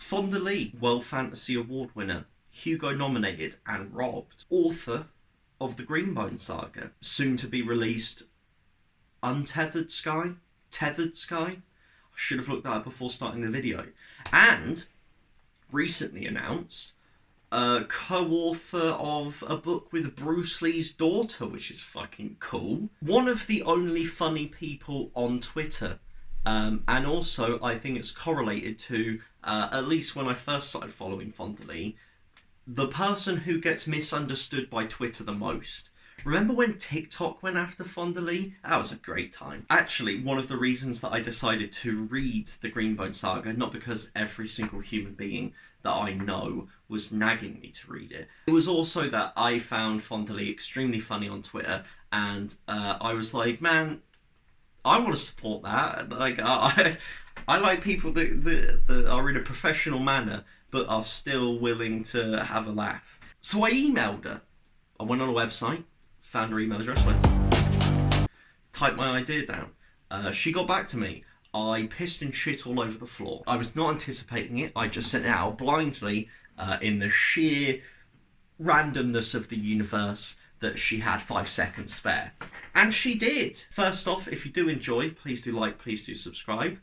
Fonda Lee, World Fantasy Award winner, Hugo nominated and robbed, author of the Greenbone Saga, soon to be released Untethered Sky, Tethered Sky. I should have looked that up before starting the video. And recently announced co-author of a book with Bruce Lee's daughter, which is fucking cool. One of the only funny people on Twitter. And also, I think it's correlated to, at least when I first started following Fonda Lee, the person who gets misunderstood by Twitter the most. Remember when TikTok went after Fonda Lee? That was a great time. Actually, one of the reasons that I decided to read the Greenbone Saga, not because every single human being that I know was nagging me to read it. It was also that I found Fonda Lee extremely funny on Twitter, and I was like, man, I want to support that. Like, I like people that are in a professional manner, but are still willing to have a laugh. So I emailed her. I went on a website, found her email address, typed my idea down. She got back to me. I pissed and shit all over the floor. I was not anticipating it. I just sent it out blindly in the sheer randomness of the universe that she had 5 seconds spare. And she did. First off, if you do enjoy, please do like, please do subscribe.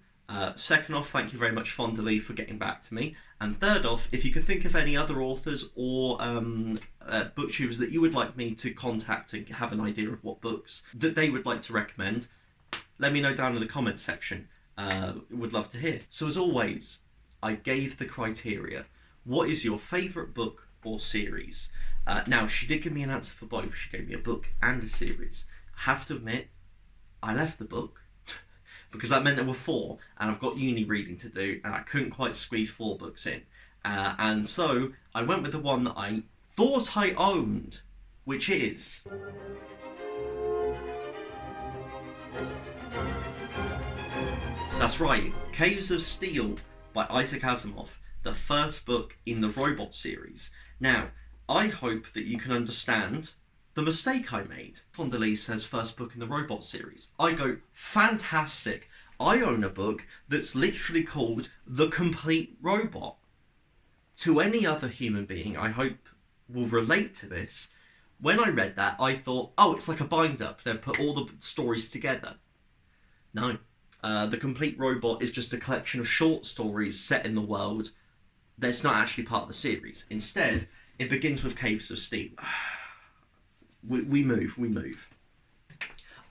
Second off, thank you very much, Fonda Lee, for getting back to me. And third off, if you can think of any other authors or booktubers that you would like me to contact and have an idea of what books that they would like to recommend, let me know down in the comments section. Would love to hear. So as always, I gave the criteria. What is your favourite book or series? Now, she did give me an answer for both. She gave me a book and a series. I have to admit, I left the book because that meant there were 4, and I've got uni reading to do, and I couldn't quite squeeze 4 books in. And so I went with the one that I thought I owned, which is... That's right, Caves of Steel by Isaac Asimov, the first book in the Robot series. Now, I hope that you can understand the mistake I made. Fonda Lee says first book in the Robot series. I go, fantastic. I own a book that's literally called The Complete Robot. To any other human being, I hope will relate to this. When I read that, I thought, oh, it's like a bind-up. They've put all the stories together. No. The Complete Robot is just a collection of short stories set in the world that's not actually part of the series. Instead, it begins with Caves of Steel. We move.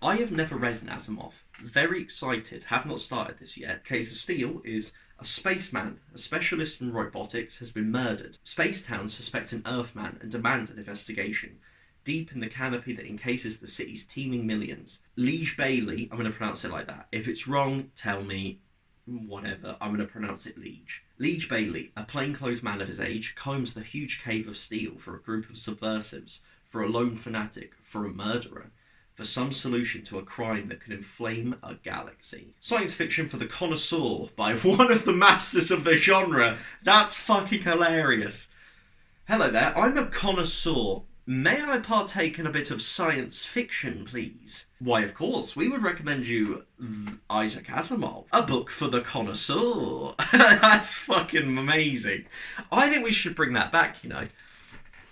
I have never read an Asimov. Very excited, have not started this yet. Caves of Steel is a spaceman, a specialist in robotics, has been murdered. Spacetown suspect an Earthman and demand an investigation. Deep in the canopy that encases the city's teeming millions. Liege Bailey, I'm going to pronounce it like that. If it's wrong, tell me, whatever, I'm going to pronounce it Liege. Liege Bailey, a plainclothes man of his age, combs the huge cave of steel for a group of subversives, for a lone fanatic, for a murderer, for some solution to a crime that could inflame a galaxy. Science fiction for the connoisseur by one of the masters of the genre. That's fucking hilarious. Hello there, I'm a connoisseur. May I partake in a bit of science fiction, please? Why, of course, we would recommend you Isaac Asimov, a book for the connoisseur. That's fucking amazing. I think we should bring that back, you know.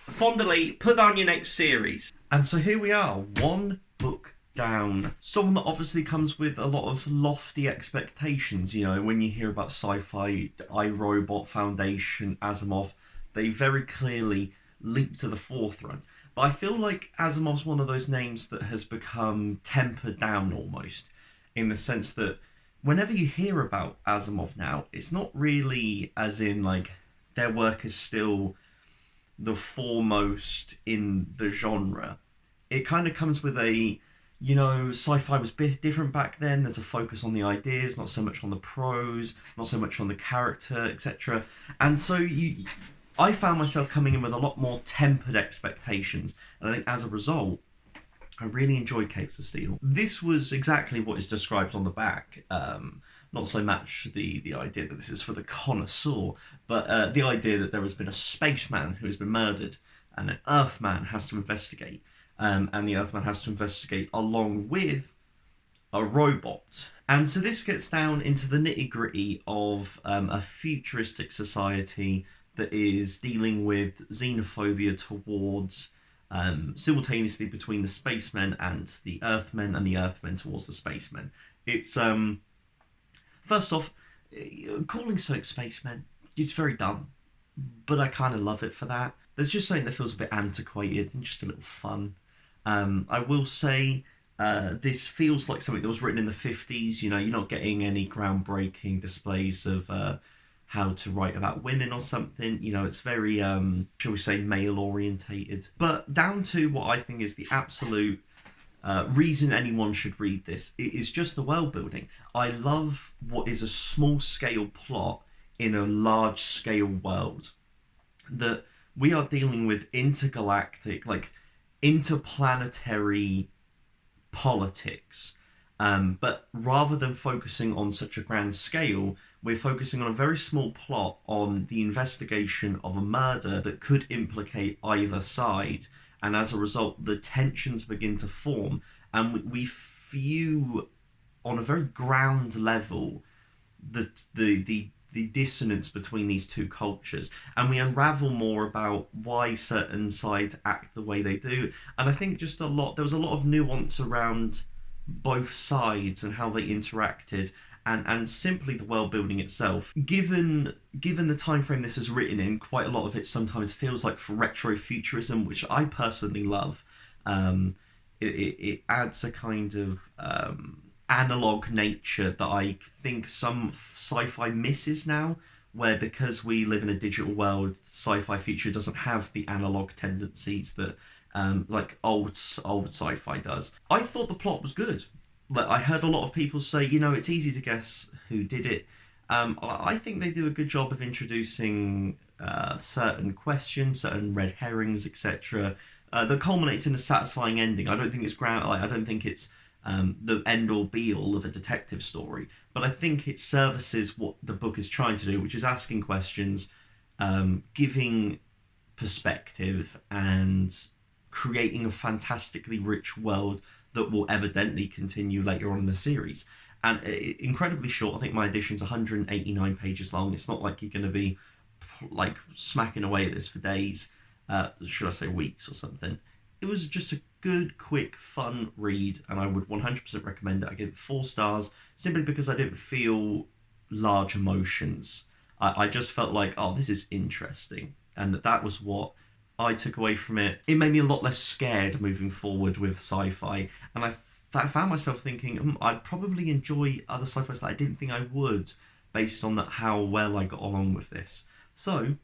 Fonda Lee, put down your next series. And so here we are, 1 book down. Someone that obviously comes with a lot of lofty expectations, you know, when you hear about sci-fi, iRobot, Foundation, Asimov, they very clearly leap to the forefront. But I feel like Asimov's one of those names that has become tempered down almost, in the sense that whenever you hear about Asimov now, it's not really as in like their work is still the foremost in the genre. It kind of comes with a, you know, sci-fi was a bit different back then. There's a focus on the ideas, not so much on the prose, not so much on the character, etc. And so I found myself coming in with a lot more tempered expectations. And I think as a result, I really enjoyed Caves of Steel. This was exactly what is described on the back. Not so much the idea that this is for the connoisseur, but the idea that there has been a spaceman who has been murdered and an Earthman has to investigate. And the Earthman has to investigate along with a robot. And so this gets down into the nitty gritty of a futuristic society that is dealing with xenophobia towards simultaneously between the spacemen and the Earthmen, and the Earthmen towards the spacemen. It's first off, calling something spacemen, it's very dumb, but I kind of love it for that. There's just something that feels a bit antiquated and just a little fun. I will say this feels like something that was written in the 50s. You know, you're not getting any groundbreaking displays of how to write about women or something. You know, it's very, shall we say, male orientated. But down to what I think is the absolute reason anyone should read this, it is just the world building. I love what is a small scale plot in a large scale world. That we are dealing with intergalactic, like interplanetary politics. But rather than focusing on such a grand scale, we're focusing on a very small plot on the investigation of a murder that could implicate either side. And as a result, the tensions begin to form. And we view on a very ground level the dissonance between these two cultures, and we unravel more about why certain sides act the way they do. And I think just there was a lot of nuance around both sides and how they interacted, and simply the world building itself. Given the time frame this is written in, quite a lot of it sometimes feels like retrofuturism, which I personally love. It adds a kind of analog nature that I think some sci-fi misses now, where because we live in a digital world, sci-fi future doesn't have the analog tendencies that like old sci-fi does. I thought the plot was good. Like, I heard a lot of people say, you know, it's easy to guess who did it. I think they do a good job of introducing certain questions, certain red herrings, etc. That culminates in a satisfying ending. I don't think it's I don't think it's the end-all be-all of a detective story, but I think it services what the book is trying to do, which is asking questions, giving perspective, and creating a fantastically rich world that will evidently continue later on in the series. And incredibly short. I think my edition's 189 pages long. It's not like you're going to be like smacking away at this for days, should I say weeks or something. It was just a good, quick, fun read, and I would 100% recommend it. I give it 4 stars, simply because I didn't feel large emotions. I just felt like, oh, this is interesting, and that was what I took away from it. It made me a lot less scared moving forward with sci-fi, and I found myself thinking, I'd probably enjoy other sci-fis that I didn't think I would, based on how well I got along with this. So,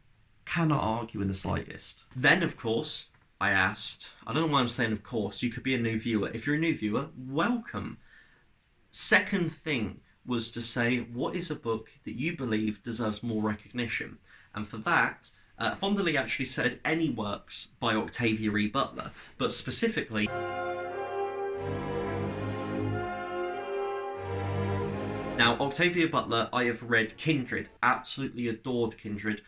cannot argue in the slightest. Then, of course, I asked, I don't know why I'm saying of course, you could be a new viewer. If you're a new viewer, welcome. Second thing was to say, what is a book that you believe deserves more recognition? And for that, Fonda Lee actually said any works by Octavia E. Butler, but specifically... Now, Octavia Butler, I have read Kindred, absolutely adored Kindred,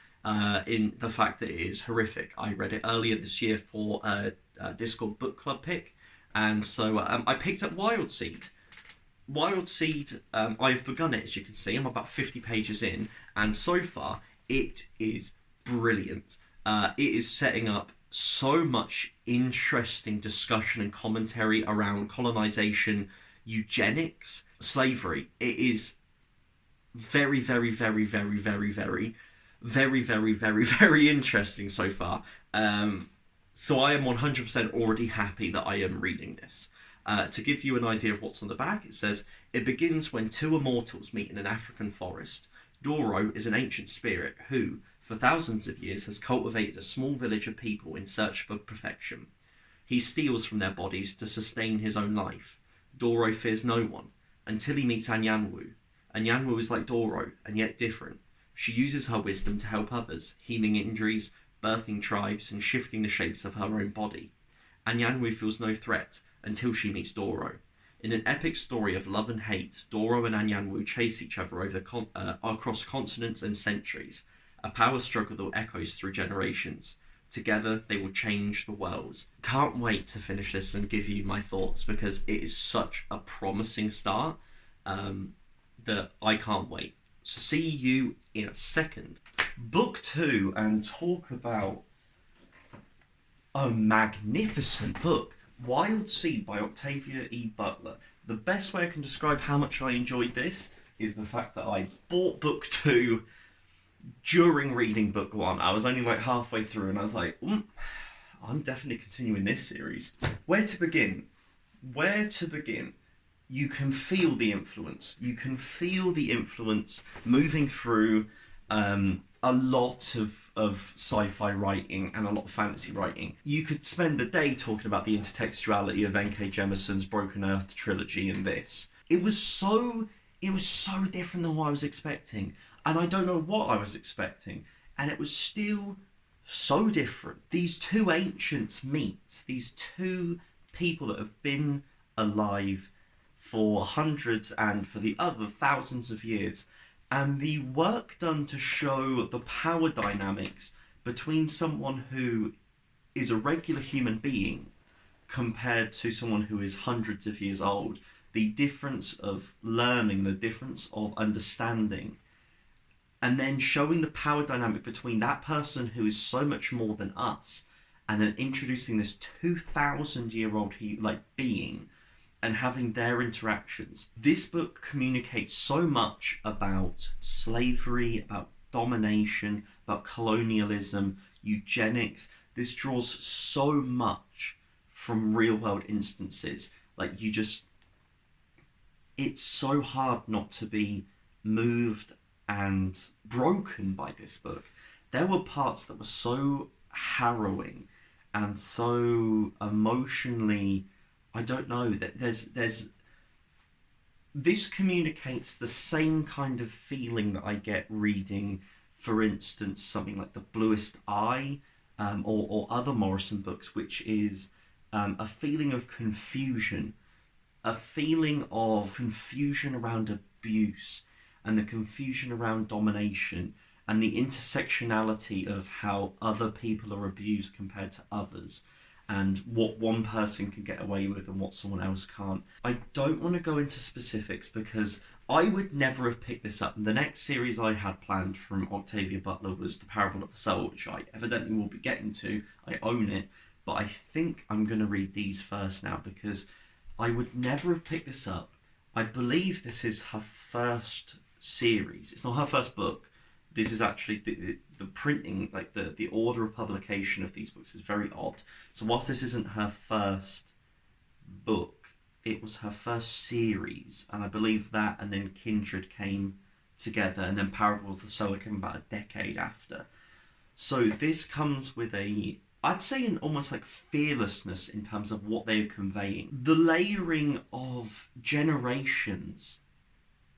in the fact that it is horrific. I read it earlier this year for a Discord book club pick, and so I picked up Wild Seed. Wild Seed, I've begun it, as you can see. I'm about 50 pages in, and so far it is brilliant. It is setting up so much interesting discussion and commentary around colonization, eugenics, slavery. It is very, very, very, very, very, very, very, very, very, very interesting so far. So I am 100% already happy that I am reading this. To give you an idea of what's on the back, it says, it begins when 2 immortals meet in an African forest. Doro is an ancient spirit who, for thousands of years, has cultivated a small village of people in search for perfection. He steals from their bodies to sustain his own life. Doro fears no one, until he meets Anyanwu. Anyanwu is like Doro, and yet different. She uses her wisdom to help others, healing injuries, birthing tribes, and shifting the shapes of her own body. Anyanwu feels no threat, until she meets Doro. In an epic story of love and hate, Doro and Anyanwu chase each other across continents and centuries, a power struggle that echoes through generations. Together, they will change the world. Can't wait to finish this and give you my thoughts, because it is such a promising start. that I can't wait. So see you in a second. Book 2, and talk about a magnificent book. Wild Seed by Octavia E. Butler. The best way I can describe how much I enjoyed this is the fact that I bought book 2 during reading book 1. I was only like halfway through and I was like, I'm definitely continuing this series. Where to begin? You can feel the influence. You can feel the influence moving through a lot of sci-fi writing and a lot of fantasy writing. You could spend the day talking about the intertextuality of N.K. Jemison's Broken Earth trilogy and this. It was so different than what I was expecting. And I don't know what I was expecting. And it was still so different. These two ancients meet. These two people that have been alive for hundreds and for the other thousands of years. And the work done to show the power dynamics between someone who is a regular human being compared to someone who is hundreds of years old. The difference of learning, the difference of understanding, and then showing the power dynamic between that person who is so much more than us, and then introducing this 2,000-year-old being and having their interactions. This book communicates so much about slavery, about domination, about colonialism, eugenics. This draws so much from real-world instances. It's so hard not to be moved and broken by this book. There were parts that were so harrowing and so emotionally, I don't know, that this communicates the same kind of feeling that I get reading, for instance, something like The Bluest Eye, or other Morrison books, which is a feeling of confusion, around abuse, and the confusion around domination, and the intersectionality of how other people are abused compared to others, and what one person can get away with and what someone else can't. I don't want to go into specifics because I would never have picked this up. The next series I had planned from Octavia Butler was The Parable of the Soul, which I evidently will be getting to. I own it, but I think I'm going to read these first now because I would never have picked this up. I believe this is her first series. It's not her first book. This is actually the printing, the order of publication of these books is very odd. So whilst this isn't her first book, it was her first series, and I believe that and then Kindred came together, and then Parable of the Soul came about a decade after. So this comes with I'd say an almost like fearlessness in terms of what they're conveying. The layering of generations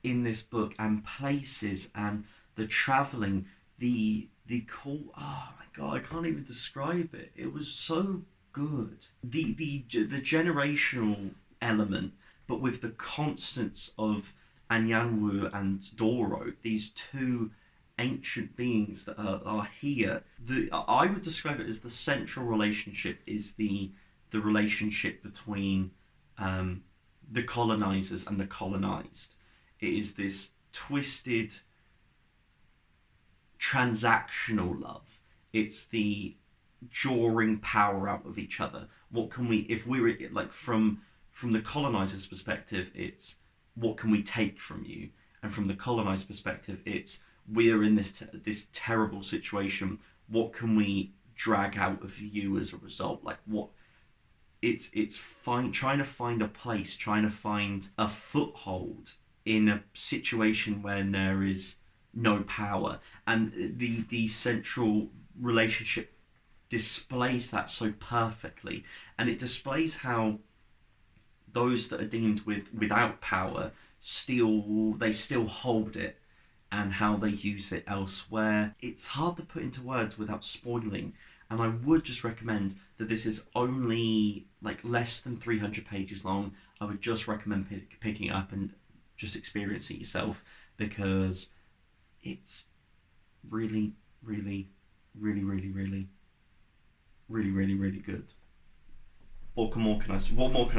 in this book and places and the travelling, the cool, oh my god, I can't even describe it. It was so good. The generational element, but with the constants of Anyanwu and Doro, these two ancient beings that are here. I would describe it as the central relationship is the relationship between the colonizers and the colonized. It is this twisted transactional love. It's the drawing power out of each other. What can we, if we're like from the colonizer's perspective, it's what can we take from you, and from the colonized perspective, it's we're in this terrible situation. What can we drag out of you as a result? Like what? It's trying to find a place, trying to find a foothold in a situation where there is no power, and the central relationship displays that so perfectly, and it displays how those that are deemed without power still hold it, and how they use it elsewhere. It's hard to put into words without spoiling, and I would just recommend that this is only like less than 300 pages long. I would just recommend picking it up and just experience it yourself, because it's really, really, really, really, really, really, really, really good. What more can I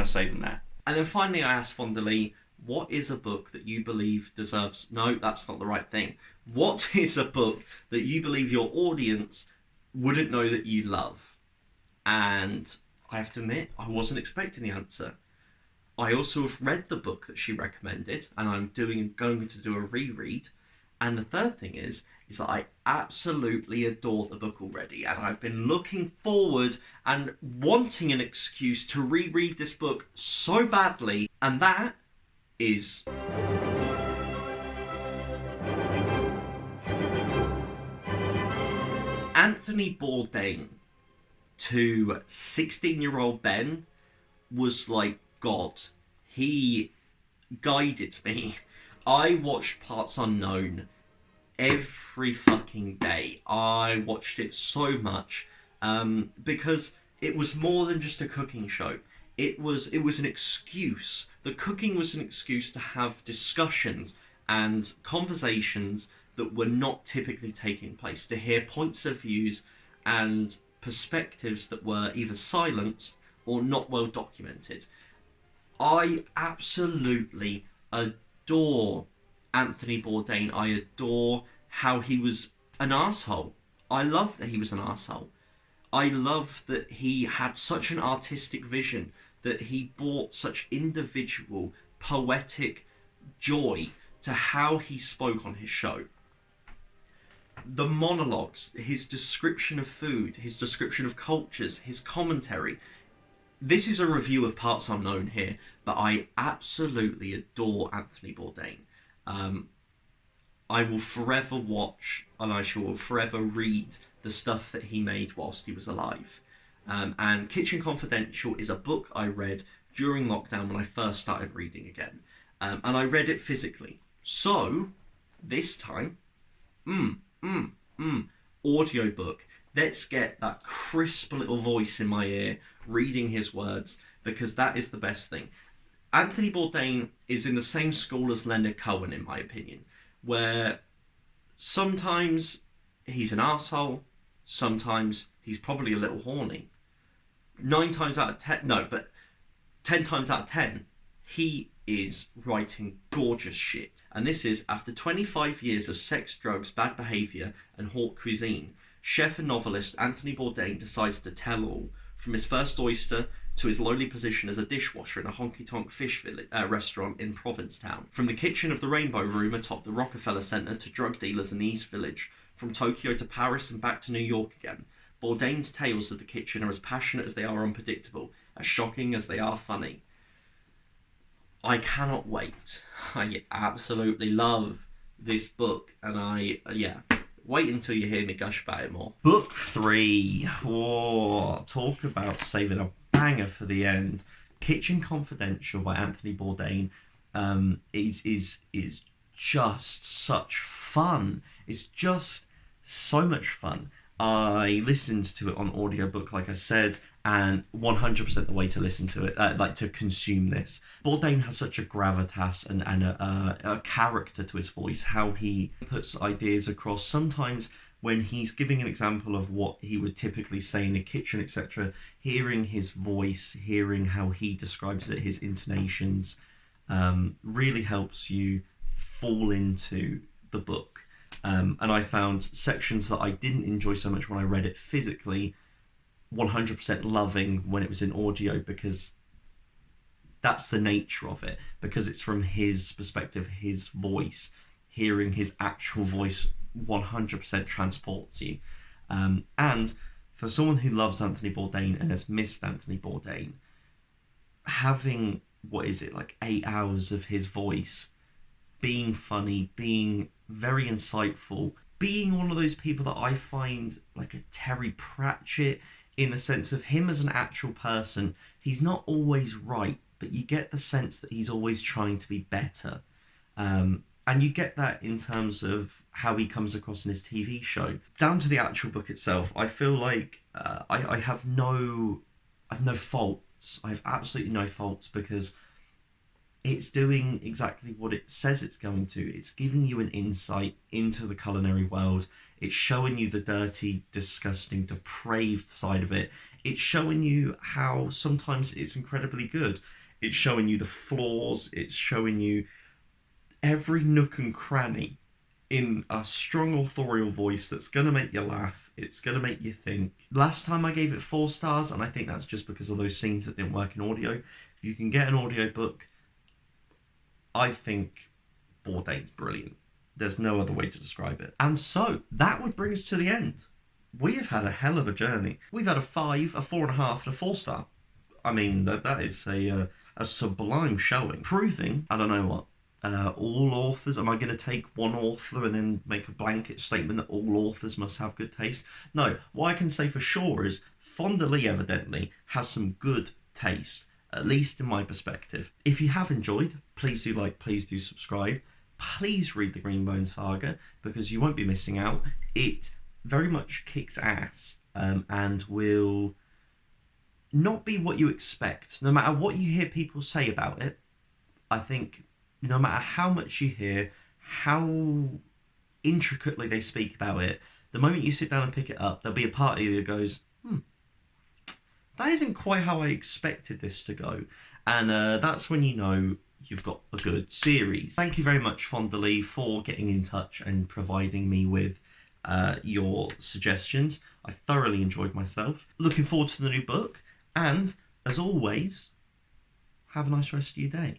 say than that? And then finally I asked Fonda Lee, what is a book that you believe deserves... No, that's not the right thing. What is a book that you believe your audience wouldn't know that you love? And I have to admit, I wasn't expecting the answer. I also have read the book that she recommended, and I'm going to do a reread. And the third thing is that I absolutely adore the book already, and I've been looking forward and wanting an excuse to reread this book so badly, and that is Anthony Bourdain to 16-year-old Ben was like God. He guided me. I watched Parts Unknown every fucking day. I watched it so much because it was more than just a cooking show. It was an excuse. The cooking was an excuse to have discussions and conversations that were not typically taking place, to hear points of views and perspectives that were either silenced or not well documented. I absolutely adore Anthony Bourdain. I adore how he was an arsehole. I love that he was an arsehole. I love that he had such an artistic vision, that he brought such individual, poetic joy to how he spoke on his show. The monologues, his description of food, his description of cultures, his commentary. This is a review of Parts Unknown here, but I absolutely adore Anthony Bourdain. I will forever watch, and I shall forever read the stuff that he made whilst he was alive. And Kitchen Confidential is a book I read during lockdown when I first started reading again. And I read it physically. So, this time, audiobook. Let's get that crisp little voice in my ear reading his words, because that is the best thing. Anthony Bourdain is in the same school as Leonard Cohen, in my opinion, where sometimes he's an arsehole, sometimes he's probably a little horny. 10 times out of 10, he is writing gorgeous shit. And this is after 25 years of sex, drugs, bad behaviour and haute cuisine. Chef and novelist Anthony Bourdain decides to tell all, from his first oyster to his lowly position as a dishwasher in a honky-tonk fish restaurant in Provincetown. From the kitchen of the Rainbow Room atop the Rockefeller Center to drug dealers in the East Village. From Tokyo to Paris and back to New York again. Bourdain's tales of the kitchen are as passionate as they are unpredictable, as shocking as they are funny. I cannot wait. I absolutely love this book, and wait until you hear me gush about it more. Book 3. Oh, talk about saving a banger for the end. Kitchen Confidential by Anthony Bourdain is just such fun. It's just so much fun. I listened to it on audiobook, like I said, and 100% the way to listen to it, to consume this. Bourdain has such a gravitas and a character to his voice, how he puts ideas across. Sometimes when he's giving an example of what he would typically say in the kitchen, etc., hearing his voice, hearing how he describes it, his intonations, really helps you fall into the book. And I found sections that I didn't enjoy so much when I read it physically 100% loving when it was in audio, because that's the nature of it, because it's from his perspective, his voice. Hearing his actual voice 100% transports you. And for someone who loves Anthony Bourdain and has missed Anthony Bourdain, having, 8 hours of his voice being funny, being very insightful, being one of those people that I find like a Terry Pratchett, in the sense of him as an actual person. He's not always right, but you get the sense that he's always trying to be better. And you get that in terms of how he comes across in his TV show. Down to the actual book itself, I feel like I have no faults. I have absolutely no faults, because it's doing exactly what it says it's going to. It's giving you an insight into the culinary world. It's showing you the dirty, disgusting, depraved side of it. It's showing you how sometimes it's incredibly good. It's showing you the flaws. It's showing you every nook and cranny in a strong authorial voice that's going to make you laugh. It's going to make you think. Last time I gave it 4 stars, and I think that's just because of those scenes that didn't work in audio. If you can get an audiobook, I think Bourdain's brilliant. There's no other way to describe it. And so, that would bring us to the end. We have had a hell of a journey. We've had a 5, a 4.5, and a 4 star. I mean, that is a sublime showing. Proving, I don't know what, all authors, am I going to take one author and then make a blanket statement that all authors must have good taste? No, what I can say for sure is Fonda Lee evidently has some good taste, at least in my perspective. If you have enjoyed, please do like, please do subscribe. Please read the Greenbone Saga, because you won't be missing out. It very much kicks ass, and will not be what you expect. No matter what you hear people say about it, I think no matter how much you hear, how intricately they speak about it, the moment you sit down and pick it up, there'll be a part of you that goes, that isn't quite how I expected this to go. And that's when you know you've got a good series. Thank you very much, Fonda Lee, for getting in touch and providing me with your suggestions. I thoroughly enjoyed myself. Looking forward to the new book. And, as always, have a nice rest of your day.